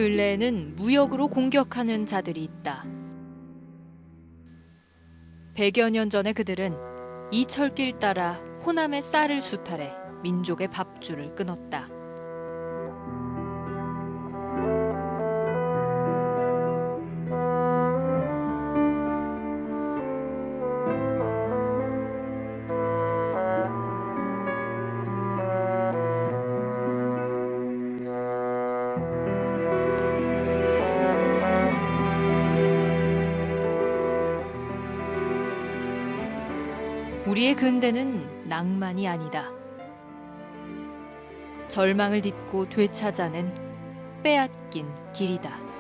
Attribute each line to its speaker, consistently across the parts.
Speaker 1: 근래에는 무역으로 공격하는 자들이 있다. 100여 년 전에 그들은 이 철길 따라 호남의 쌀을 수탈해 민족의 밥줄을 끊었다. 우리의 근대는 낭만이 아니다. 절망을 딛고 되찾아낸 빼앗긴 길이다.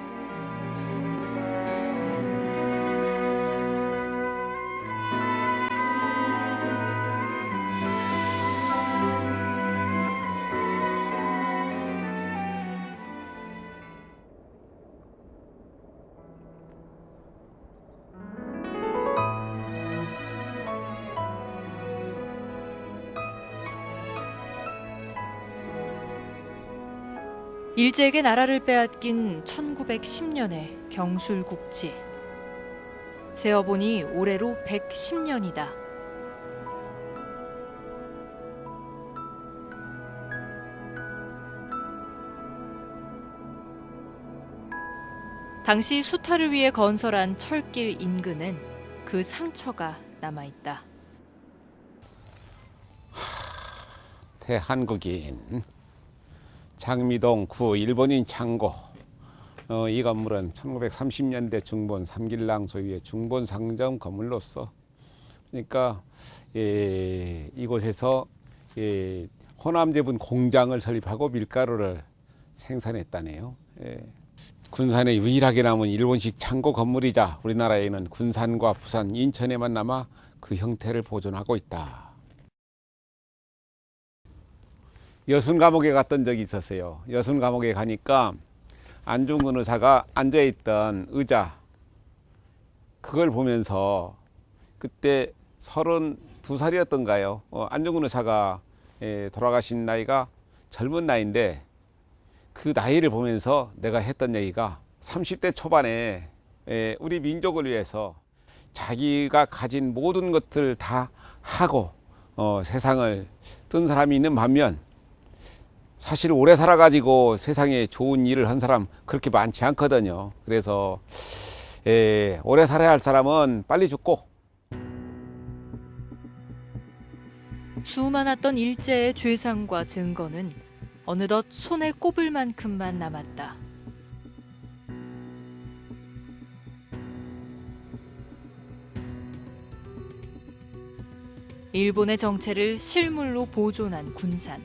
Speaker 1: 일제에게 나라를 빼앗긴 1910년의 경술국지. 세어보니 올해로 110년이다. 당시 수탈을 위해 건설한 철길 인근엔 그 상처가 남아있다.
Speaker 2: 대한국인 장미동 구 일본인 창고. 이 건물은 1930년대 중본 삼길랑 소유의 중본 상점 건물로서, 그러니까 이곳에서 호남 제분 공장을 설립하고 밀가루를 생산했다네요. 군산에 유일하게 남은 일본식 창고 건물이자 우리나라에는 군산과 부산, 인천에만 남아 그 형태를 보존하고 있다. 여순 감옥에 갔던 적이 있었어요. 여순 감옥에 가니까 안중근 의사가 앉아있던 의자, 그걸 보면서 그때 32살이었던가요. 안중근 의사가 돌아가신 나이가 젊은 나이인데, 그 나이를 보면서 내가 했던 얘기가 30대 초반에 우리 민족을 위해서 자기가 가진 모든 것들 다 하고 세상을 뜬 사람이 있는 반면, 사실 오래 살아가지고 세상에 좋은 일을 한 사람 그렇게 많지 않거든요. 그래서 오래 살아야 할 사람은 빨리 죽고.
Speaker 1: 수많았던 일제의 죄상과 증거는 어느덧 손에 꼽을 만큼만 남았다. 일본의 정체를 실물로 보존한 군산.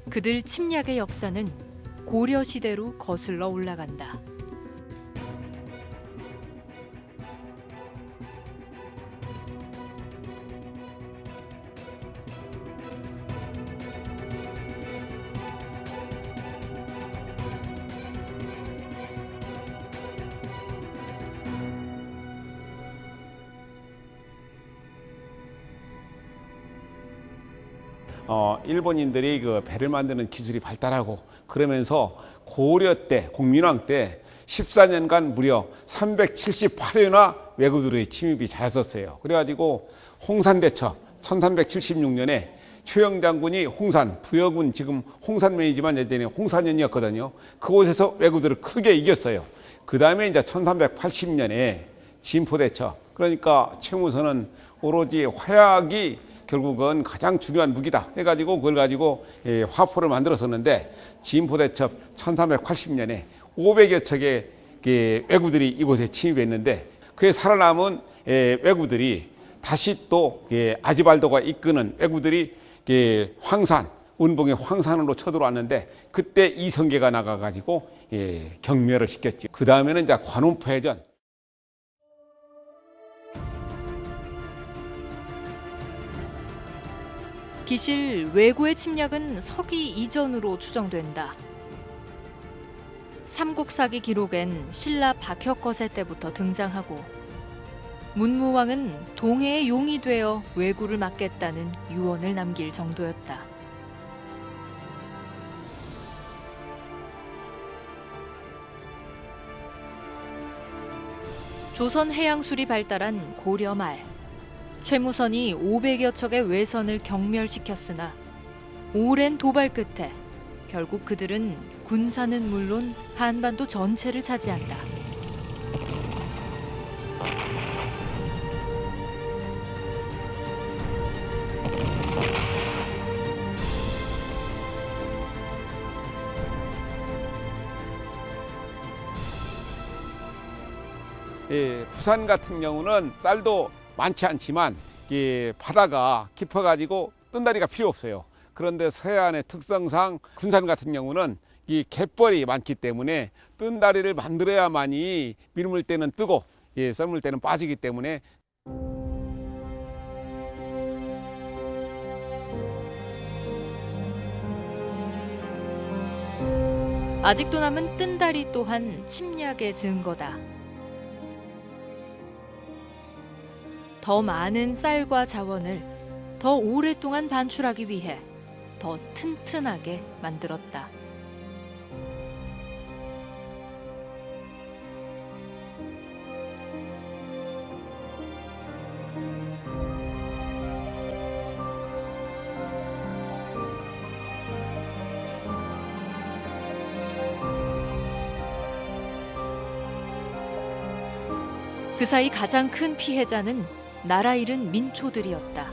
Speaker 1: 그들 침략의 역사는 고려시대로 거슬러 올라간다.
Speaker 2: 일본인들이 그 배를 만드는 기술이 발달하고 그러면서 고려 때, 공민왕 때 14년간 무려 378회나 외국인들의 침입이 잦았었어요. 그래가지고 홍산대첩 1376년에 최영 장군이 홍산, 부여군 지금 홍산면이지만 예전에 홍산현이었거든요. 그곳에서 외국인들을 크게 이겼어요. 그 다음에 이제 1380년에 진포대첩, 그러니까 최무선은 오로지 화약이 결국은 가장 중요한 무기다 해가지고 그걸 가지고 화포를 만들었었는데, 진포대첩 1380년에 500여 척의 왜구들이 이곳에 침입했는데, 그에 살아남은 왜구들이 다시 또 아지발도가 이끄는 왜구들이 황산, 운봉의 황산으로 쳐들어왔는데, 그때 이성계가 나가가지고 경멸을 시켰죠. 그 다음에는 이제 관운포해전.
Speaker 1: 기실 왜구의 침략은 서기 이전으로 추정된다. 삼국사기 기록엔 신라 박혁거세 때부터 등장하고, 문무왕은 동해의 용이 되어 왜구를 막겠다는 유언을 남길 정도였다. 조선 해양술이 발달한 고려 말, 최무선이 500여 척의 외선을 경멸시켰으나 오랜 도발 끝에 결국 그들은 군사는 물론 한반도 전체를 차지한다.
Speaker 2: 부산 같은 경우는 쌀도 많지 않지만 바다가 깊어가지고 뜬다리가 필요 없어요. 그런데 서해안의 특성상 군산 같은 경우는 이 갯벌이 많기 때문에 뜬다리를 만들어야만이 밀물 때는 뜨고 썰물 때는 빠지기 때문에
Speaker 1: 아직도 남은 뜬다리 또한 침략의 증거다. 더 많은 쌀과 자원을 더 오랫동안 반출하기 위해 더 튼튼하게 만들었다. 그 사이 가장 큰 피해자는 나라 잃은 민초들이었다.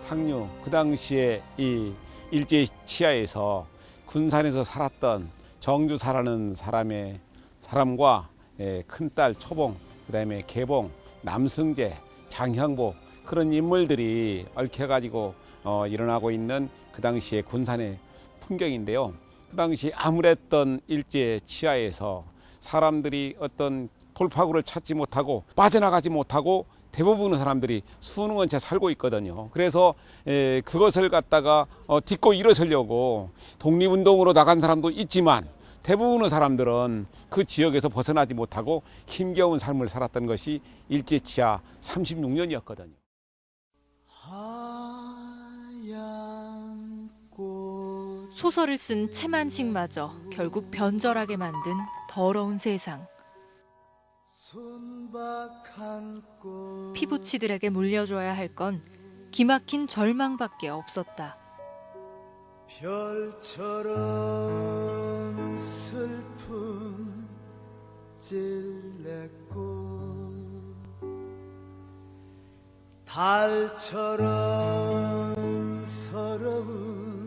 Speaker 2: 탕류, 그 당시에 이 일제 치하에서 군산에서 살았던 정주사라는 사람과 큰딸 초봉, 그다음에 개봉, 남승재, 장형복 그런 인물들이 얽혀가지고 일어나고 있는 그 당시의 군산의 풍경인데요. 그 당시 암울했던 일제 치하에서 사람들이 어떤 돌파구를 찾지 못하고 빠져나가지 못하고 대부분의 사람들이 수능은 채 살고 있거든요. 그래서 그것을 갖다가 딛고 일어서려고 독립운동으로 나간 사람도 있지만 대부분의 사람들은 그 지역에서 벗어나지 못하고 힘겨운 삶을 살았던 것이 일제치하 36년이었거든요.
Speaker 1: 소설을 쓴 채만식마저 결국 변절하게 만든 더러운 세상. 피부치들에게 물려줘야 할 건 기막힌 절망밖에 없었다.
Speaker 3: 별처럼 슬픈 찔레꽃 달처럼 서러운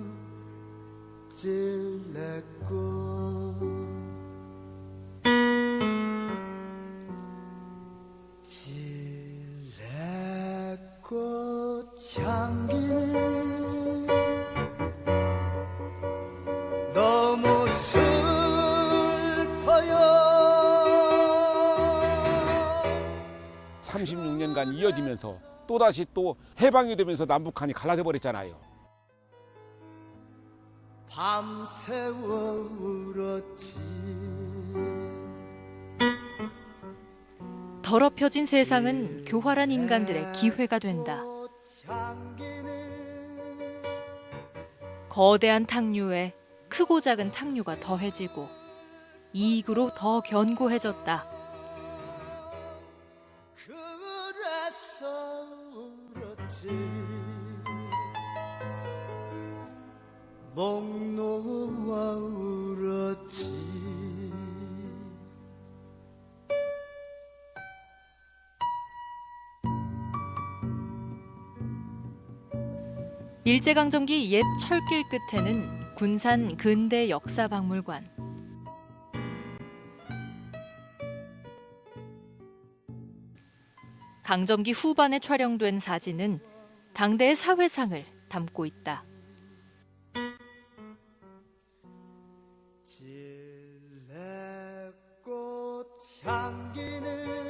Speaker 3: 찔레꽃 찔레꽃 향기는 너무 슬퍼요.
Speaker 2: 36년간 이어지면서 또다시 또 해방이 되면서 남북한이 갈라져 버렸잖아요.
Speaker 3: 밤새워 울었지.
Speaker 1: 더럽혀진 세상은 교활한 인간들의 기회가 된다. 거대한 탕류에 크고 작은 탕류가 더해지고 이익으로 더 견고해졌다.
Speaker 3: 그래서 울었지. 목 놓아 울었지.
Speaker 1: 일제강점기 옛 철길 끝에는 군산 근대 역사박물관. 강점기 후반에 촬영된 사진은 당대의 사회상을 담고 있다.
Speaker 3: 찔레꽃 향기는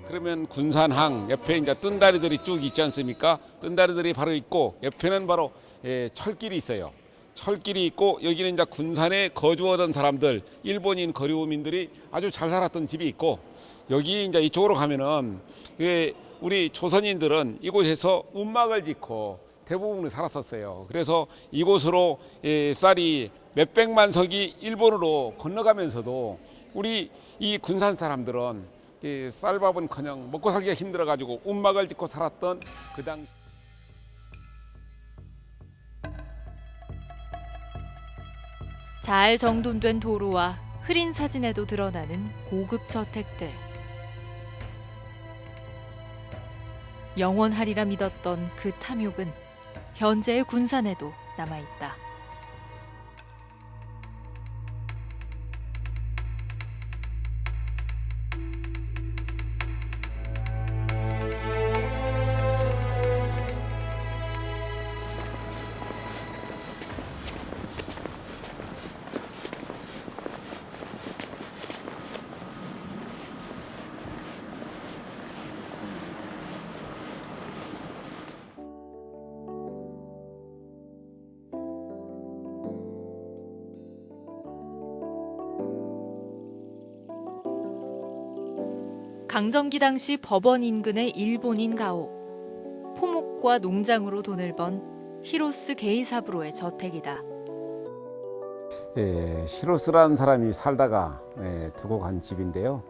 Speaker 2: 그러면 군산항 옆에 이제 뜬다리들이 쭉 있지 않습니까? 뜬다리들이 바로 있고 옆에는 바로 철길이 있어요. 철길이 있고 여기는 이제 군산에 거주하던 사람들, 일본인 거류민들이 아주 잘 살았던 집이 있고 여기 이제 이쪽으로 가면은 우리 조선인들은 이곳에서 운막을 짓고 대부분이 살았었어요. 그래서 이곳으로 쌀이 몇백만 석이 일본으로 건너가면서도 우리 이 군산 사람들은 쌀밥은커녕 먹고 살기가 힘들어가지고 운막을 짓고 살았던 그 당.
Speaker 1: 잘 정돈된 도로와 흐린 사진에도 드러나는 고급 저택들. 영원하리라 믿었던 그 탐욕은 현재의 군산에도 남아있다. 강점기 당시 법원 인근의 일본인 가옥. 포목과 농장으로 돈을 번 히로스 게이사부로의 저택이다.
Speaker 2: 히로스라는 사람이 살다가 두고 간 집인데요.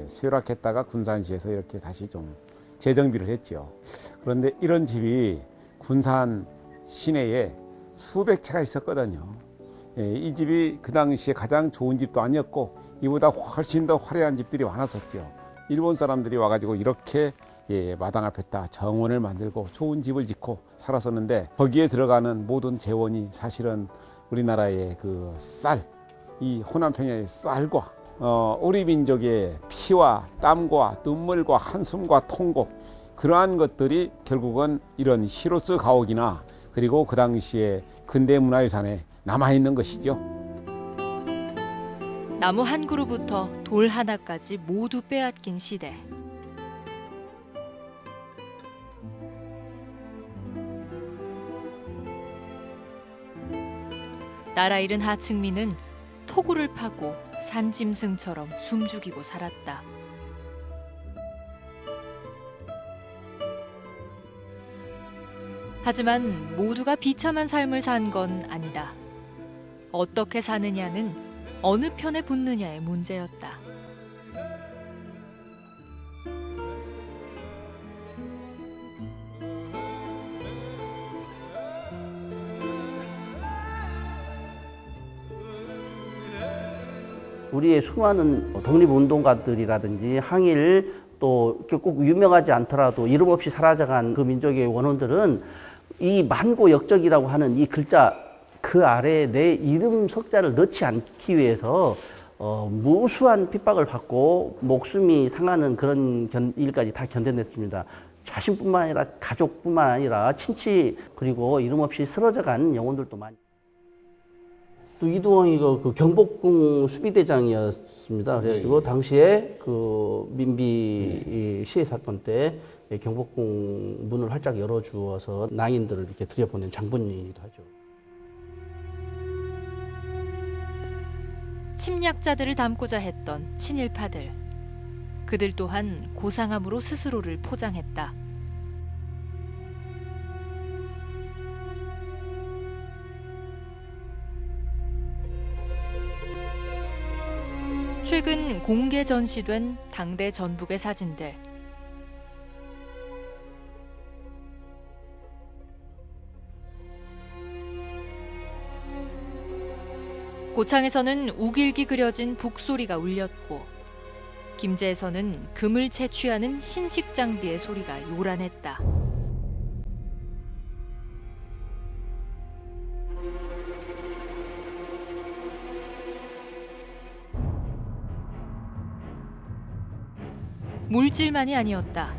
Speaker 2: 쇠락했다가 군산시에서 이렇게 다시 좀 재정비를 했죠. 그런데 이런 집이 군산 시내에 수백 채가 있었거든요. 이 집이 그 당시에 가장 좋은 집도 아니었고 이보다 훨씬 더 화려한 집들이 많았었죠. 일본 사람들이 와가지고 이렇게 마당 앞에다 정원을 만들고 좋은 집을 짓고 살았었는데 거기에 들어가는 모든 재원이 사실은 우리나라의 그 쌀, 이 호남 평야의 쌀과 우리 민족의 피와 땀과 눈물과 한숨과 통곡, 그러한 것들이 결국은 이런 히로스 가옥이나 그리고 그 당시에 근대문화유산에 남아있는 것이죠.
Speaker 1: 나무 한 그루부터 돌 하나까지 모두 빼앗긴 시대. 나라 잃은 하층민은 토구를 파고 산짐승처럼 숨죽이고 살았다. 하지만 모두가 비참한 삶을 산 건 아니다. 어떻게 사느냐는 어느 편에 붙느냐의 문제였다.
Speaker 4: 우리의 수많은 독립운동가들이라든지 항일 또 꼭 유명하지 않더라도 이름 없이 사라져간 그 민족의 원혼들은 이 만고 역적이라고 하는 이 글자 그 아래에 내 이름 석자를 넣지 않기 위해서 무수한 핍박을 받고 목숨이 상하는 그런 일까지 다 견뎌냈습니다. 자신뿐만 아니라 가족뿐만 아니라 친치 그리고 이름 없이 쓰러져간 영혼들도 많이. 또 이두왕이가 그 경복궁 수비대장이었습니다. 그래가지고 당시에 그 민비 시해 사건 때 경복궁 문을 활짝 열어주어서 낭인들을 이렇게 들여보낸 장군이기도 하죠.
Speaker 1: 침략자들을 담고자 했던 친일파들. 그들 또한 고상함으로 스스로를 포장했다. 최근 공개 전시된 당대 전북의 사진들. 고창에서는 우길기 그려진 북소리가 울렸고 김제에서는 금을 채취하는 신식 장비의 소리가 요란했다. 물질만이 아니었다.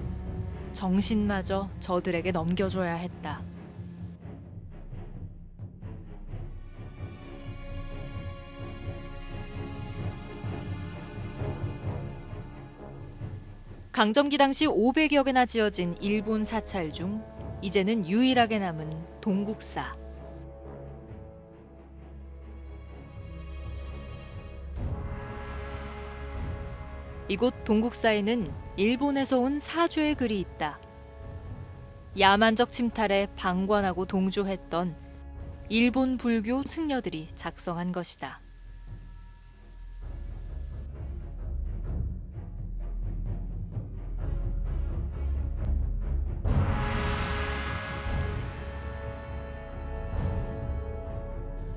Speaker 1: 정신마저 저들에게 넘겨줘야 했다. 강점기 당시 500여 개나 지어진 일본 사찰 중 이제는 유일하게 남은 동국사. 이곳 동국사에는 일본에서 온 사죄의 글이 있다. 야만적 침탈에 방관하고 동조했던 일본 불교 승려들이 작성한 것이다.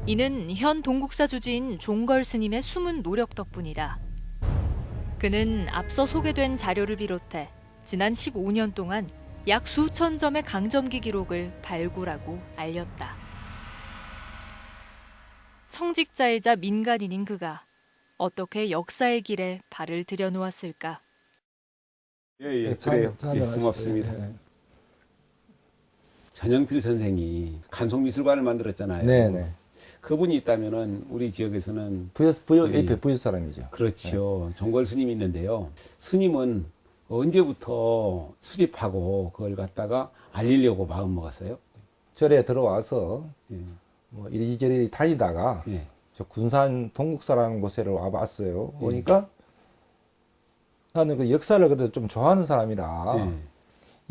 Speaker 1: 이는 현 동국사 주지인 종걸 스님의 숨은 노력 덕분이다. 그는 앞서 소개된 자료를 비롯해 지난 15년 동안 약 수천 점의 강점기 기록을 발굴하고 알렸다. 성직자이자 민간인인 그가 어떻게 역사의 길에 발을 들여놓았을까?
Speaker 2: 예, 그래요. 예, 고맙습니다. 전영필 선생이 간송미술관을 만들었잖아요.
Speaker 5: 네네.
Speaker 2: 그분이 있다면은 우리 지역에서는
Speaker 5: 옆에 부여 사람이죠.
Speaker 2: 그렇죠. 종걸 스님이 있는데요. 스님은 언제부터 수집하고 그걸 갖다가 알리려고 마음 먹었어요?
Speaker 5: 절에 들어와서
Speaker 2: 예.
Speaker 5: 뭐 이리저리 다니다가
Speaker 2: 예.
Speaker 5: 저 군산 동국사라는 곳에 와봤어요. 오니까 나는 그 역사를 그래도 좀 좋아하는 사람이라
Speaker 2: 예.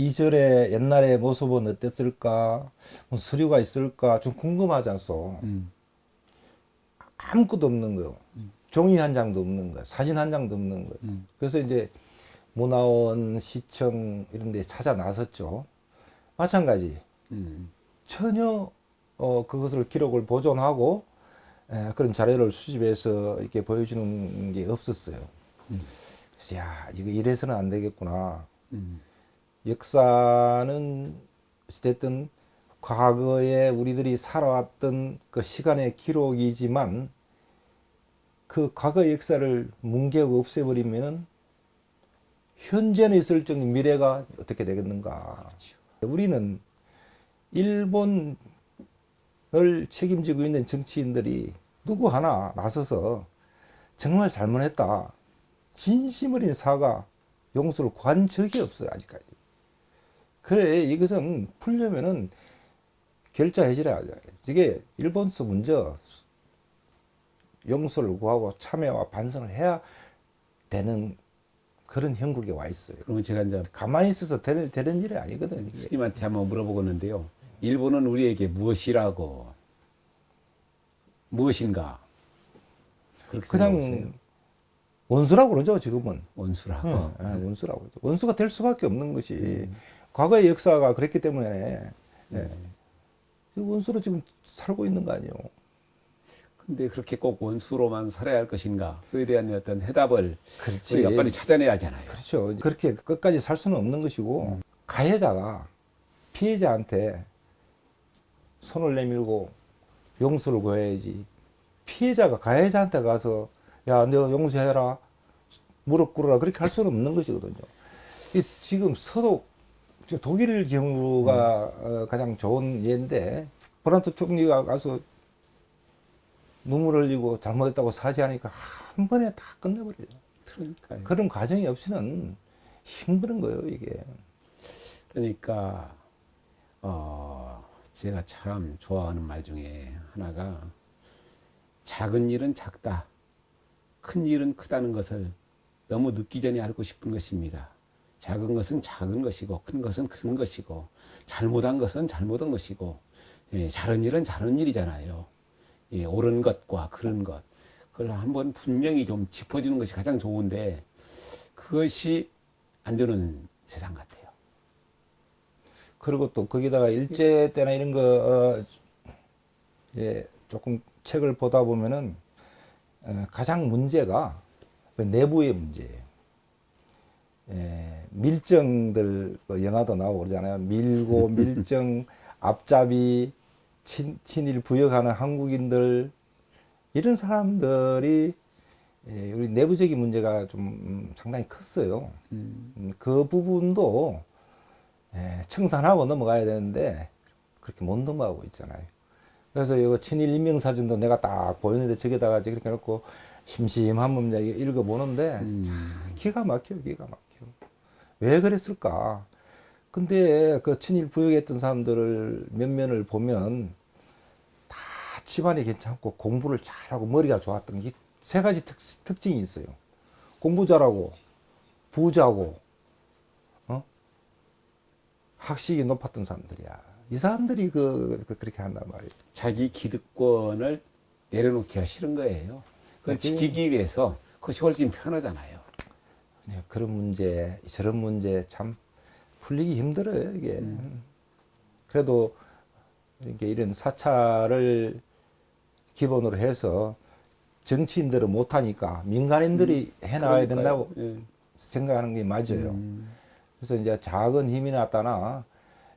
Speaker 5: 이 절의 옛날의 모습은 어땠을까, 뭐 서류가 있을까 좀 궁금하지 않소. 아무것도 없는 거요. 종이 한 장도 없는 거요. 사진 한 장도 없는 거요. 그래서 이제 문화원, 시청 이런 데 찾아 나섰죠. 마찬가지. 전혀 그것을 기록을 보존하고 그런 자료를 수집해서 이렇게 보여주는 게 없었어요. 그래서 야, 이거 이래서는 안 되겠구나. 역사는 어쨌든 과거에 우리들이 살아왔던 그 시간의 기록이지만 그 과거 역사를 뭉개고 없애버리면 현재는 있을 적인 미래가 어떻게 되겠는가. 그렇죠. 우리는 일본을 책임지고 있는 정치인들이 누구 하나 나서서 정말 잘못했다, 진심 어린 사과, 용서를 구한 적이 없어요, 아직까지. 그래, 이것은 풀려면은 결자 해지를 하자. 이게 일본서 먼저 용서를 구하고 참여와 반성을 해야 되는 그런 형국에 와 있어요.
Speaker 2: 그러면 제가 이제
Speaker 5: 가만히 있어서 되는 일이 아니거든, 이게.
Speaker 2: 스님한테 한번 물어보겠는데요. 일본은 우리에게 무엇이라고, 무엇인가 그렇게
Speaker 5: 그냥
Speaker 2: 생각하세요?
Speaker 5: 원수라고 그러죠, 지금은.
Speaker 2: 원수라고.
Speaker 5: 원수라고 그러죠. 원수가 될 수밖에 없는 것이 과거의 역사가 그랬기 때문에 원수로 지금 살고 있는 거 아니에요.
Speaker 2: 근데 그렇게 꼭 원수로만 살아야 할 것인가? 그에 대한 어떤 해답을
Speaker 5: 그렇지.
Speaker 2: 우리가 빨리 찾아내야 하잖아요.
Speaker 5: 그렇죠. 그렇게 끝까지 살 수는 없는 것이고 가해자가 피해자한테 손을 내밀고 용서를 구해야지, 피해자가 가해자한테 가서 야, 너 용서해라, 무릎 꿇어라, 그렇게 할 수는 없는 것이거든요. 지금 서독, 독일 경우가 가장 좋은 예인데, 브란트 총리가 가서 눈물 흘리고 잘못했다고 사죄하니까 한 번에 다 끝내버려요.
Speaker 2: 그러니까요.
Speaker 5: 그런 과정이 없이는 힘든 거예요, 이게.
Speaker 2: 그러니까 제가 참 좋아하는 말 중에 하나가, 작은 일은 작다, 큰 일은 크다는 것을 너무 늦기 전에 알고 싶은 것입니다. 작은 것은 작은 것이고, 큰 것은 큰 것이고, 잘못한 것은 잘못한 것이고, 잘한 일은 잘한 일이잖아요. 옳은 것과 그른 것, 그걸 한번 분명히 좀 짚어주는 것이 가장 좋은데, 그것이 안 되는 세상 같아요.
Speaker 5: 그리고 또 거기다가 일제 때나 이런 거 조금 책을 보다 보면은 가장 문제가 그 내부의 문제예요. 밀정들, 영화도 나오고 그러잖아요. 밀고 밀정, 앞잡이, 친일 부역하는 한국인들, 이런 사람들이 우리 내부적인 문제가 좀 상당히 컸어요. 그 부분도 청산하고 넘어가야 되는데 그렇게 못 넘어가고 있잖아요. 그래서 이거 친일 인명사진도 내가 딱 보였는데 저기다가 이렇게 해놓고 심심한 몸 읽어보는데 참 기가 막혀요, 기가 막혀. 왜 그랬을까? 근데 그 친일 부역했던 사람들을 몇 면을 보면 다 집안이 괜찮고 공부를 잘하고 머리가 좋았던 게 세 가지 특징이 있어요. 공부 잘하고 부자고 학식이 높았던 사람들이야. 이 사람들이 그렇게 한단 말이에요.
Speaker 2: 자기 기득권을 내려놓기가 싫은 거예요. 그걸
Speaker 5: 그치.
Speaker 2: 지키기 위해서 그것이 훨씬 편하잖아요.
Speaker 5: 네, 그런 문제, 저런 문제 참 풀리기 힘들어요, 이게. 그래도 이렇게 이런 사찰을 기본으로 해서 정치인들은 못하니까 민간인들이 해나가야 된다고
Speaker 2: 예.
Speaker 5: 생각하는 게 맞아요. 그래서 이제 작은 힘이 나타나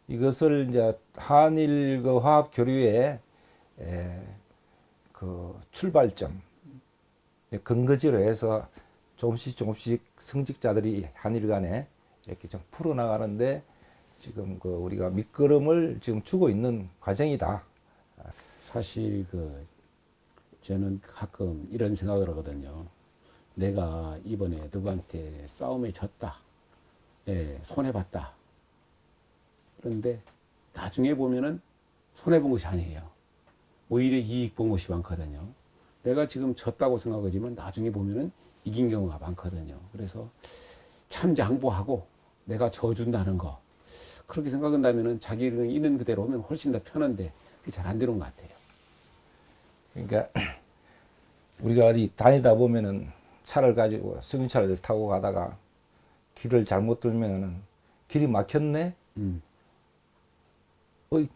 Speaker 5: 이것을 이제 한일 그 화합 교류의 그 출발점, 근거지로 해서 조금씩 성직자들이 한일 간에 이렇게 좀 풀어나가는데 지금 그 우리가 밑거름을 지금 주고 있는 과정이다.
Speaker 2: 사실 저는 가끔 이런 생각을 하거든요. 내가 이번에 누구한테 싸움에 졌다. 예, 손해봤다. 그런데 나중에 보면은 손해본 것이 아니에요. 오히려 이익 본 것이 많거든요. 내가 지금 졌다고 생각하지만 나중에 보면은 이긴 경우가 많거든요. 그래서 참 양보하고 내가 져준다는 거. 그렇게 생각한다면은 자기는 있는 그대로 오면 훨씬 더 편한데 그게 잘 안 되는 것 같아요.
Speaker 5: 그러니까 우리가 어디 다니다 보면은 차를 가지고 승용차를 타고 가다가 길을 잘못 들면은 길이 막혔네.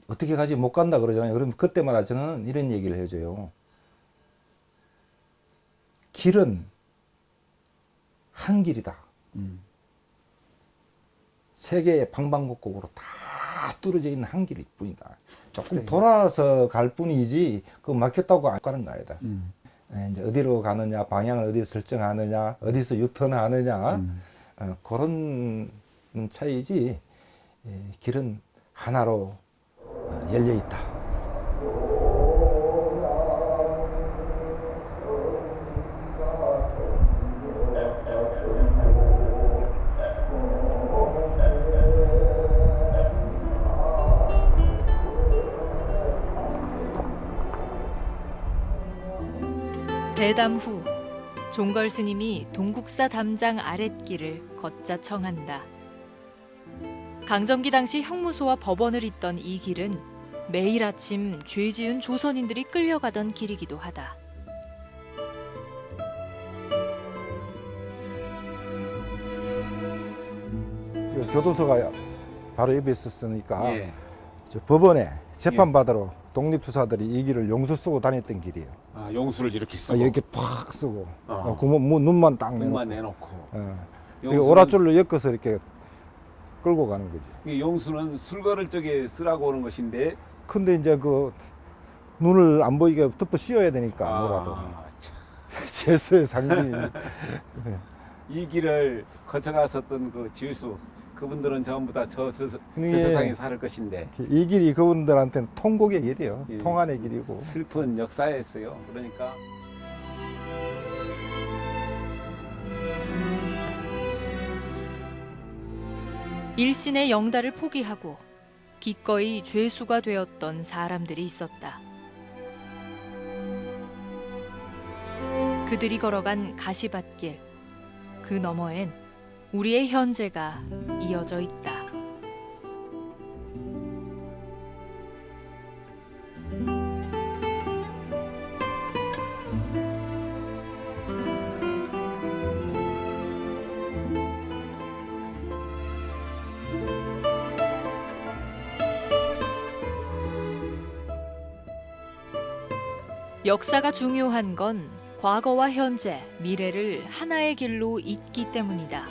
Speaker 5: 어떻게 가지 못 간다 그러잖아요. 그럼 그때마다 저는 이런 얘기를 해줘요. 길은 한 길이다. 세계의 방방곡곡으로 다 뚫어져 있는 한 길일 뿐이다. 조금 돌아서 갈 뿐이지 그 막혔다고 안 가는 거 아니다. 이제 어디로 가느냐, 방향을 어디서 설정하느냐, 어디서 유턴하느냐, 그런 차이지. 길은 하나로 열려 있다.
Speaker 1: 대담 후 종걸 스님이 동국사 담장 아랫길을 걷자 청한다. 강점기 당시 형무소와 법원을 잇던 이 길은 매일 아침 죄 지은 조선인들이 끌려가던 길이기도 하다.
Speaker 5: 교도소가 바로 옆에 있었으니까
Speaker 2: 예.
Speaker 5: 저 법원에 재판받으러 독립투사들이 이 길을 용수 쓰고 다녔던 길이에요.
Speaker 2: 아, 용수를 이렇게 쓰고
Speaker 5: 이렇게 팍 쓰고
Speaker 2: 어.
Speaker 5: 눈만 딱
Speaker 2: 눈만
Speaker 5: 내놓고
Speaker 2: 내놓고.
Speaker 5: 이 오랏줄로 엮어서 이렇게 끌고 가는 거지.
Speaker 2: 이 용수는 술 거를 적에 쓰라고 하는 것인데
Speaker 5: 근데 이제 그 눈을 안 보이게 덮어 씌워야 되니까 뭐라도
Speaker 2: 참.
Speaker 5: 제수의 상징이.
Speaker 2: 이 길을 거쳐갔었던 그 지수 그분들은 전부 다 저
Speaker 5: 예.
Speaker 2: 세상에 살 것인데
Speaker 5: 이 길이 그분들한테는 통곡의 길이에요.
Speaker 2: 예.
Speaker 5: 통한의 길이고.
Speaker 2: 슬픈 역사였어요. 그러니까
Speaker 1: 일신의 영달을 포기하고 기꺼이 죄수가 되었던 사람들이 있었다. 그들이 걸어간 가시밭길, 그 너머엔 우리의 현재가 이어져 있다. 역사가 중요한 건 과거와 현재, 미래를 하나의 길로 잇기 때문이다.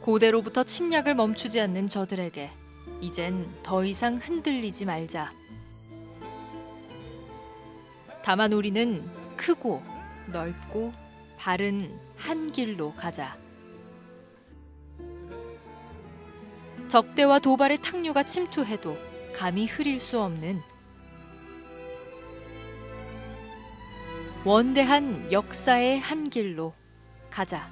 Speaker 1: 고대로부터 침략을 멈추지 않는 저들에게 이젠 더 이상 흔들리지 말자. 다만 우리는 크고 넓고 바른 한 길로 가자. 적대와 도발의 탕류가 침투해도 감히 흐릴 수 없는 원대한 역사의 한 길로 가자.